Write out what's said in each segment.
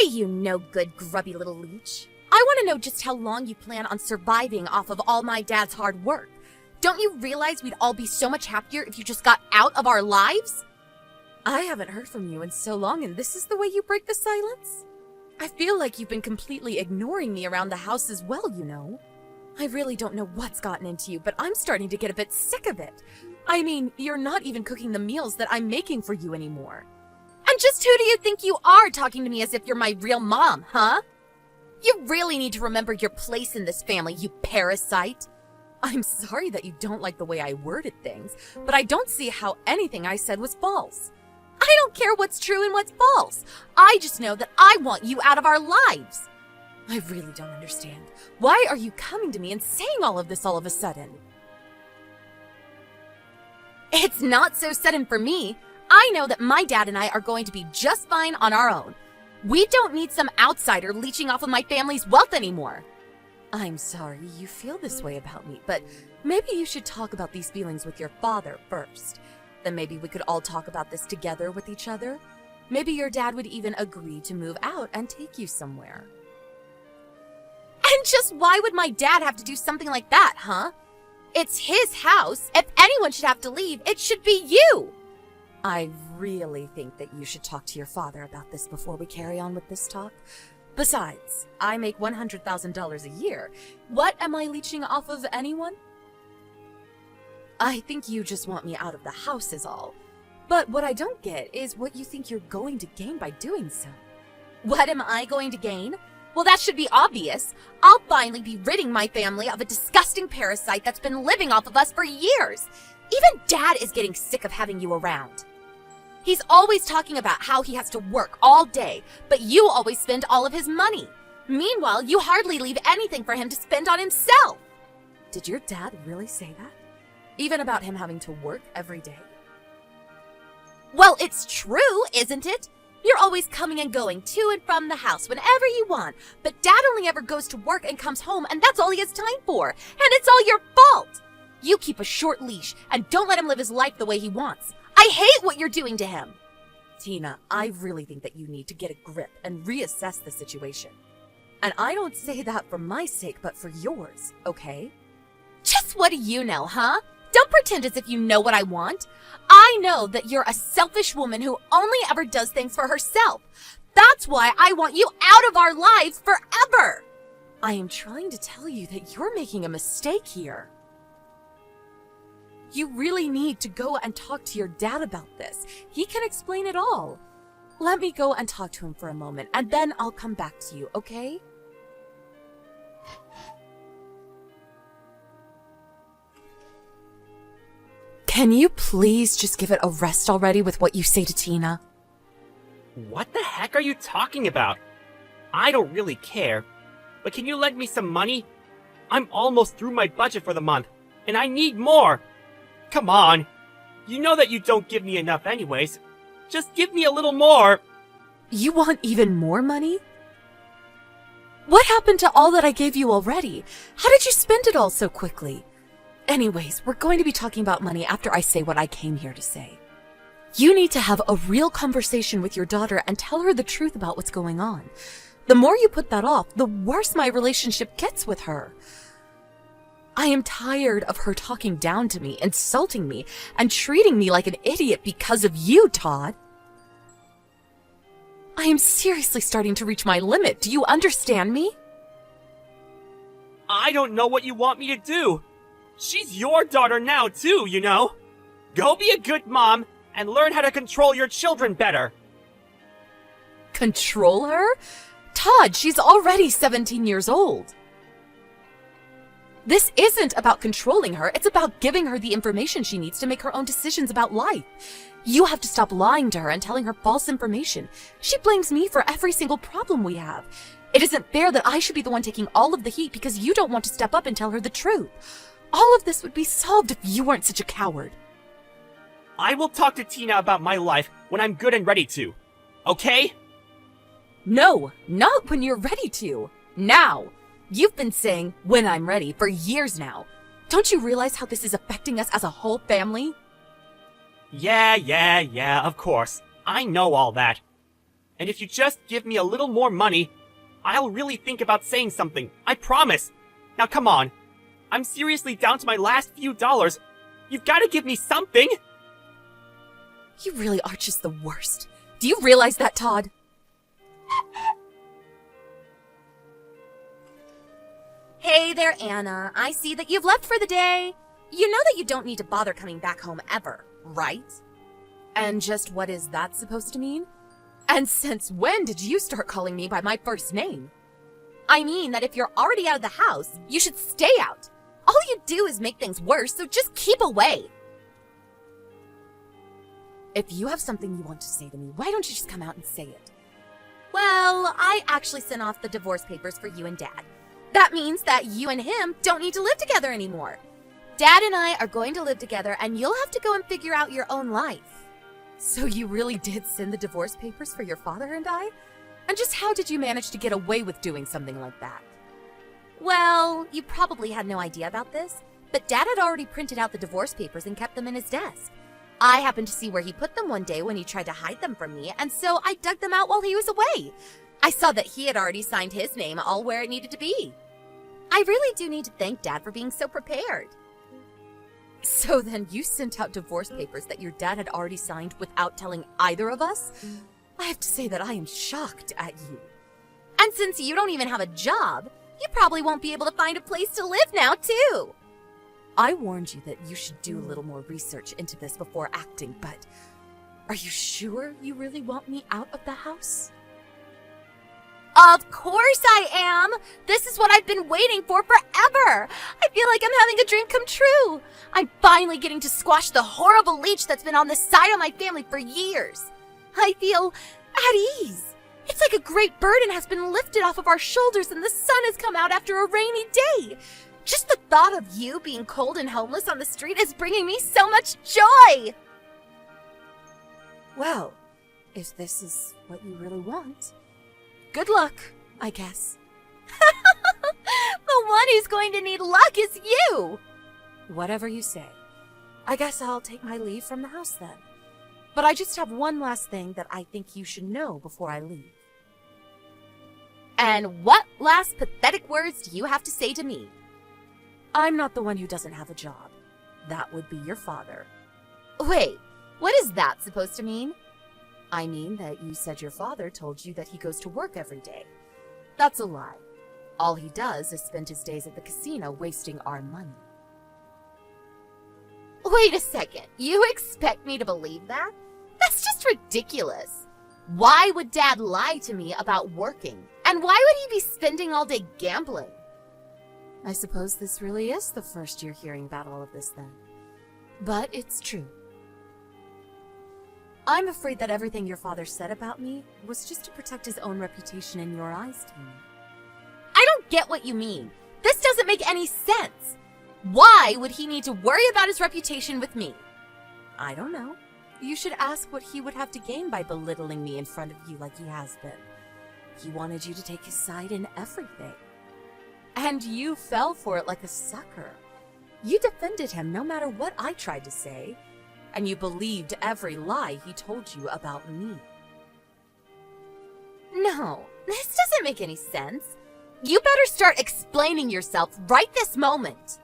Hey, you no-good, grubby little leech. I want to know just how long you plan on surviving off of all my dad's hard work. Don't you realize we'd all be so much happier if you just got out of our lives? I haven't heard from you in so long, and this is the way you break the silence? I feel like you've been completely ignoring me around the house as well, you know. I really don't know what's gotten into you, but I'm starting to get a bit sick of it. I mean, you're not even cooking the meals that I'm making for you anymore. And just who do you think you are talking to me as if you're my real mom, huh? You really need to remember your place in this family, you parasite. I'm sorry that you don't like the way I worded things, but I don't see how anything I said was false. I don't care what's true and what's false. I just know that I want you out of our lives. I really don't understand. Why are you coming to me and saying all of this all of a sudden? It's not so sudden for me. I know that my dad and I are going to be just fine on our own. We don't need some outsider leeching off of my family's wealth anymore. I'm sorry you feel this way about me, but maybe you should talk about these feelings with your father first. Then maybe we could all talk about this together with each other. Maybe your dad would even agree to move out and take you somewhere. And just why would my dad have to do something like that, huh? It's his house. If anyone should have to leave, it should be you. I really think that you should talk to your father about this before we carry on with this talk. Besides, I make $100,000 a year. What am I leeching off of anyone? I think you just want me out of the house is all. But what I don't get is what you think you're going to gain by doing so. What am I going to gain? Well, that should be obvious. I'll finally be ridding my family of a disgusting parasite that's been living off of us for years. Even Dad is getting sick of having you around. He's always talking about how he has to work all day, but you always spend all of his money. Meanwhile, you hardly leave anything for him to spend on himself. Did your dad really say that? Even about him having to work every day? Well, it's true, isn't it? You're always coming and going to and from the house whenever you want, but Dad only ever goes to work and comes home, and that's all he has time for, and it's all your fault. You keep a short leash and don't let him live his life the way he wants. I hate what you're doing to him. Tina, I really think that you need to get a grip and reassess the situation. And I don't say that for my sake, but for yours, okay? Just what do you know, huh? Don't pretend as if you know what I want. I know that you're a selfish woman who only ever does things for herself. That's why I want you out of our lives forever. I am trying to tell you that you're making a mistake here. You really need to go and talk to your dad about this. He can explain it all. Let me go and talk to him for a moment, and then I'll come back to you, okay? Can you please just give it a rest already with what you say to Tina? What the heck are you talking about? I don't really care, but can you lend me some money? I'm almost through my budget for the month, and I need more. Come on. You know that you don't give me enough anyways. Just give me a little more. You want even more money? What happened to all that I gave you already? How did you spend it all so quickly? Anyways, we're going to be talking about money after I say what I came here to say. You need to have a real conversation with your daughter and tell her the truth about what's going on. The more you put that off, the worse my relationship gets with her. I am tired of her talking down to me, insulting me, and treating me like an idiot because of you, Todd. I am seriously starting to reach my limit. Do you understand me? I don't know what you want me to do. She's your daughter now, too, you know. Go be a good mom and learn how to control your children better. Control her? Todd, she's already 17 years old. This isn't about controlling her, it's about giving her the information she needs to make her own decisions about life. You have to stop lying to her and telling her false information. She blames me for every single problem we have. It isn't fair that I should be the one taking all of the heat because you don't want to step up and tell her the truth. All of this would be solved if you weren't such a coward. I will talk to Tina about my life when I'm good and ready to. Okay? No, not when you're ready to. Now. You've been saying, when I'm ready, for years now. Don't you realize how this is affecting us as a whole family? Yeah, of course. I know all that. And if you just give me a little more money, I'll really think about saying something. I promise. Now come on. I'm seriously down to my last few dollars. You've got to give me something. You really are just the worst. Do you realize that, Todd? Hey there, Anna. I see that you've left for the day. You know that you don't need to bother coming back home ever, right? And just what is that supposed to mean? And since when did you start calling me by my first name? I mean that if you're already out of the house, you should stay out. All you do is make things worse, so just keep away. If you have something you want to say to me, why don't you just come out and say it? Well, I actually sent off the divorce papers for you and Dad. That means that you and him don't need to live together anymore. Dad and I are going to live together, and you'll have to go and figure out your own life. So you really did send the divorce papers for your father and I? And just how did you manage to get away with doing something like that? Well, you probably had no idea about this, but Dad had already printed out the divorce papers and kept them in his desk. I happened to see where he put them one day when he tried to hide them from me, and so I dug them out while he was away. I saw that he had already signed his name all where it needed to be. I really do need to thank Dad for being so prepared. So then you sent out divorce papers that your dad had already signed without telling either of us? I have to say that I am shocked at you. And since you don't even have a job, you probably won't be able to find a place to live now, too. I warned you that you should do a little more research into this before acting, but are you sure you really want me out of the house? Of course I am! This is what I've been waiting for forever! I feel like I'm having a dream come true! I'm finally getting to squash the horrible leech that's been on the side of my family for years. I feel at ease. It's like a great burden has been lifted off of our shoulders and the sun has come out after a rainy day. Just the thought of you being cold and homeless on the street is bringing me so much joy! Well, if this is what you really want, good luck, I guess. The one who's going to need luck is you! Whatever you say. I guess I'll take my leave from the house then. But I just have one last thing that I think you should know before I leave. And what last pathetic words do you have to say to me? I'm not the one who doesn't have a job. That would be your father. Wait, what is that supposed to mean? I mean that you said your father told you that he goes to work every day. That's a lie. All he does is spend his days at the casino wasting our money. Wait a second, you expect me to believe that? That's just ridiculous. Why would Dad lie to me about working? And why would he be spending all day gambling? I suppose this really is the first you're hearing about all of this then. But it's true. I'm afraid that everything your father said about me was just to protect his own reputation in your eyes, Tammy. I don't get what you mean. This doesn't make any sense. Why would he need to worry about his reputation with me? I don't know. You should ask what he would have to gain by belittling me in front of you like he has been. He wanted you to take his side in everything. And you fell for it like a sucker. You defended him no matter what I tried to say. And you believed every lie he told you about me. No, this doesn't make any sense. You better start explaining yourself right this moment.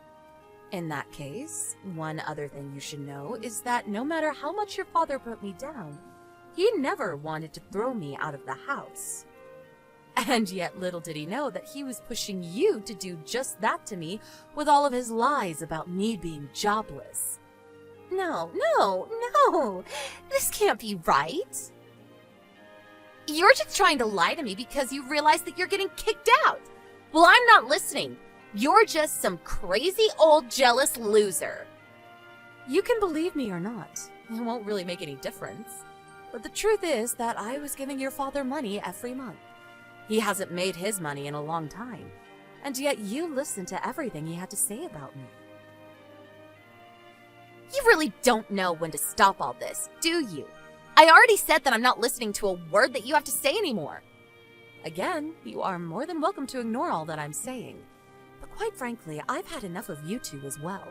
In that case, one other thing you should know is that no matter how much your father put me down, he never wanted to throw me out of the house. And yet little did he know that he was pushing you to do just that to me with all of his lies about me being jobless. No, this can't be right. You're just trying to lie to me because you realize that you're getting kicked out. Well, I'm not listening. You're just some crazy old jealous loser. You can believe me or not. It won't really make any difference. But the truth is that I was giving your father money every month. He hasn't made his money in a long time. And yet you listened to everything he had to say about me. You really don't know when to stop all this, do you? I already said that I'm not listening to a word that you have to say anymore. Again, you are more than welcome to ignore all that I'm saying. But quite frankly, I've had enough of you two as well.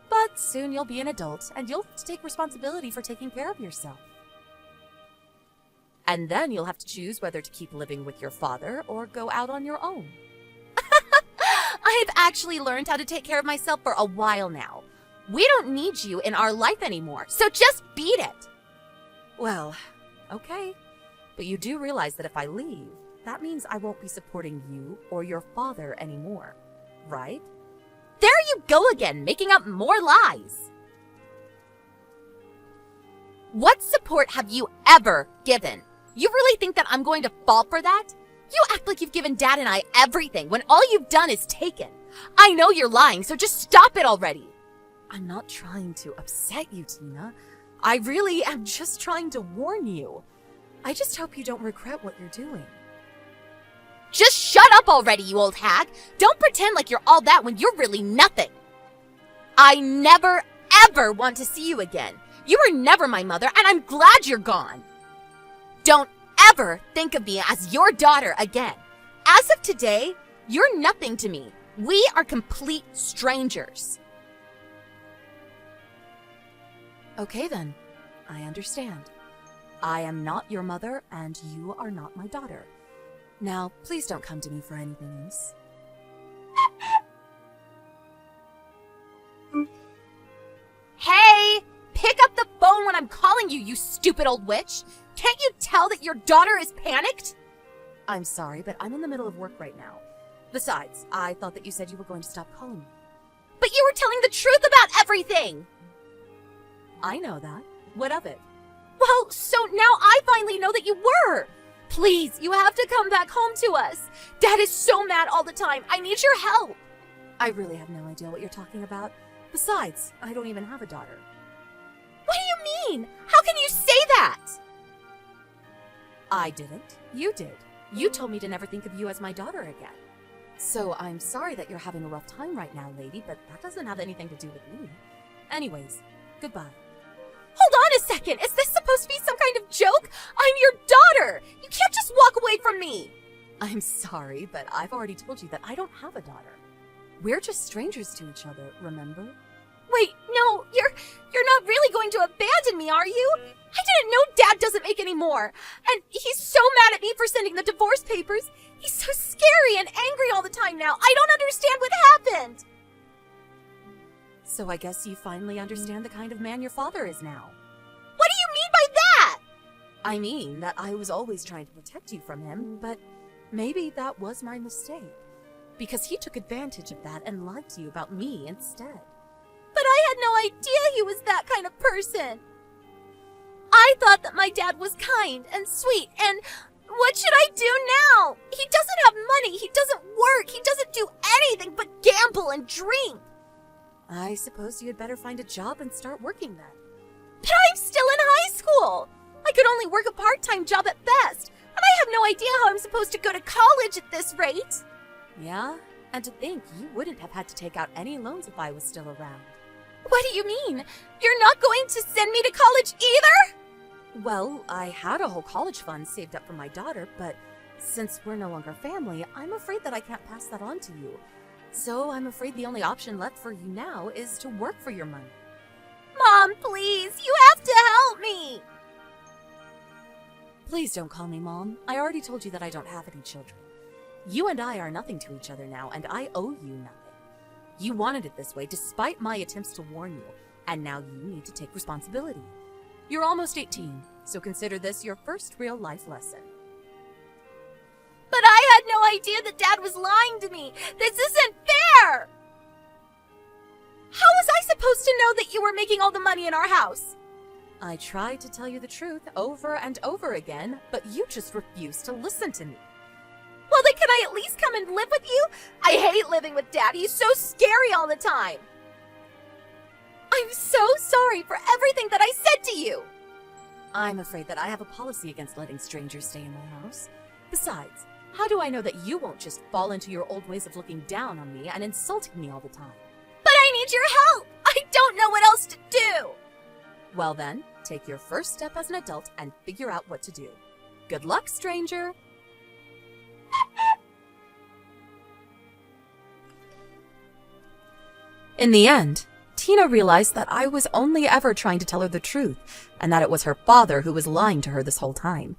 But soon you'll be an adult, and you'll have to take responsibility for taking care of yourself. And then you'll have to choose whether to keep living with your father or go out on your own. I've actually learned how to take care of myself for a while now. We don't need you in our life anymore, so just beat it. Well, okay. But you do realize that if I leave, that means I won't be supporting you or your father anymore, right? There you go again, making up more lies. What support have you ever given? You really think that I'm going to fall for that? You act like you've given Dad and I everything when all you've done is taken. I know you're lying, so just stop it already. I'm not trying to upset you, Tina. I really am just trying to warn you. I just hope you don't regret what you're doing. Just shut up already, you old hag! Don't pretend like you're all that when you're really nothing! I never, ever want to see you again. You were never my mother, and I'm glad you're gone. Don't ever think of me as your daughter again. As of today, you're nothing to me. We are complete strangers. Okay then, I understand. I am not your mother, and you are not my daughter. Now, please don't come to me for anything else. Hey! Pick up the phone when I'm calling you, you stupid old witch! Can't you tell that your daughter is panicked? I'm sorry, but I'm in the middle of work right now. Besides, I thought that you said you were going to stop calling me. But you were telling the truth about everything! I know that. What of it? Well, so now I finally know that you were! Please, you have to come back home to us. Dad is so mad all the time. I need your help. I really have no idea what you're talking about. Besides, I don't even have a daughter. What do you mean? How can you say that? I didn't. You did. You told me to never think of you as my daughter again. So I'm sorry that you're having a rough time right now, lady, but that doesn't have anything to do with me. Anyways, goodbye. Hold on a second! Is this supposed to be some kind of joke? I'm your daughter! You can't just walk away from me! I'm sorry, but I've already told you that I don't have a daughter. We're just strangers to each other, remember? Wait, no, you're not really going to abandon me, are you? I didn't know Dad doesn't make any more. And he's so mad at me for sending the divorce papers. He's so scary and angry all the time now. I don't understand what happened. So I guess you finally understand the kind of man your father is now. What do you mean by that? I mean that I was always trying to protect you from him, but maybe that was my mistake. Because he took advantage of that and lied to you about me instead. But I had no idea he was that kind of person. I thought that my dad was kind and sweet, and what should I do now? He doesn't have money, he doesn't work, he doesn't do anything but gamble and drink. I suppose you'd better find a job and start working then. But I'm still in high school! I could only work a part-time job at best, and I have no idea how I'm supposed to go to college at this rate. Yeah, and to think you wouldn't have had to take out any loans if I was still around. What do you mean? You're not going to send me to college either? Well, I had a whole college fund saved up for my daughter, but since we're no longer family, I'm afraid that I can't pass that on to you. So I'm afraid the only option left for you now is to work for your money. Mom, please, you have to help me! Please don't call me Mom. I already told you that I don't have any children. You and I are nothing to each other now, and I owe you nothing. You wanted it this way despite my attempts to warn you, and now you need to take responsibility. You're almost 18, so consider this your first real life lesson. But I had no idea that Dad was lying to me! This isn't fair! How was I supposed to know that you were making all the money in our house? I tried to tell you the truth over and over again, but you just refused to listen to me. Well, then can I at least come and live with you? I hate living with Dad. He's so scary all the time. I'm so sorry for everything that I said to you. I'm afraid that I have a policy against letting strangers stay in my house. Besides, how do I know that you won't just fall into your old ways of looking down on me and insulting me all the time? But I need your help! I don't know what else to do! Well then, take your first step as an adult and figure out what to do. Good luck, stranger! In the end, Tina realized that I was only ever trying to tell her the truth, and that it was her father who was lying to her this whole time.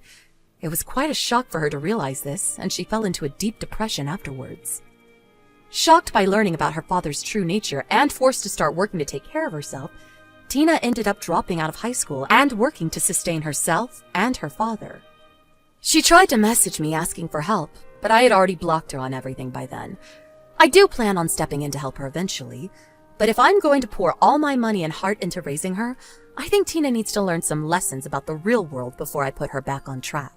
It was quite a shock for her to realize this, and she fell into a deep depression afterwards. Shocked by learning about her father's true nature and forced to start working to take care of herself, Tina ended up dropping out of high school and working to sustain herself and her father. She tried to message me asking for help, but I had already blocked her on everything by then. I do plan on stepping in to help her eventually, but if I'm going to pour all my money and heart into raising her, I think Tina needs to learn some lessons about the real world before I put her back on track.